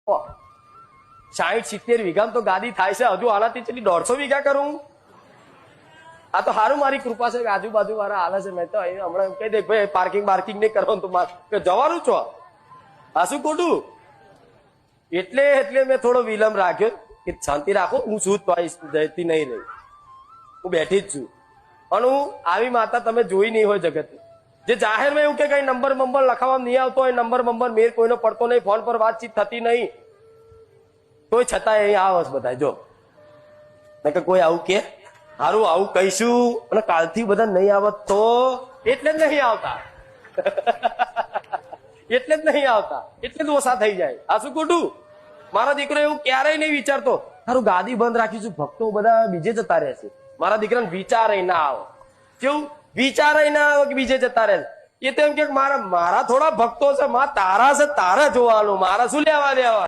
60-70 વીઘામાં તો ગાદી થાય છે. હજુ આનાથી કેટલી 150 વીઘા કરું? આ તો સારું મારી કૃપા છે કે આજુબાજુ વાળા હાલે છે. મેં તો હમણાં કહી દે ભાઈ પાર્કિંગ નહીં કરવાનું તો જવાનું છો. આ શું ખોટું? એટલે મેં થોડો વિલંબ રાખ્યો કે શાંતિ રાખો. હું છું જતી નહીં રહી, હું બેઠી જ છું. પણ હું આવી માતા તમે જોઈ નહીં હોય જગત. જે જાહેરમાં એવું કે કઈ નંબર લખાવવા નહીં આવતો હોય, નંબર મેર કોઈનો પડતો નહીં, ફોન પર વાતચીત થતી નહીં, તોય છતાં અહીં આવસ બધા. જો કે કોઈ આવું કે સારું આવું કહીશું અને કાલથી બધા નહીં આવત તો એટલે જ નહીં આવતા. એટલે જ નહીં આવતા, એટલે જ ઓછા થઈ જાય. આ શું ખોટું? મારા દીકરો એવું ક્યારેય નહીં વિચારતો તારું ગાદી બંધ રાખીશું, ભક્તો બધા બીજે જતા રહેશે. મારા દીકરાને વિચારે ના આવે. કેવું વિચારે ના આવે કે બીજે જતા રહે? એ તો એમ કે મારા થોડા ભક્તો છે, તારા છે, તારા જોવાનું, મારા શું લેવા દેવા.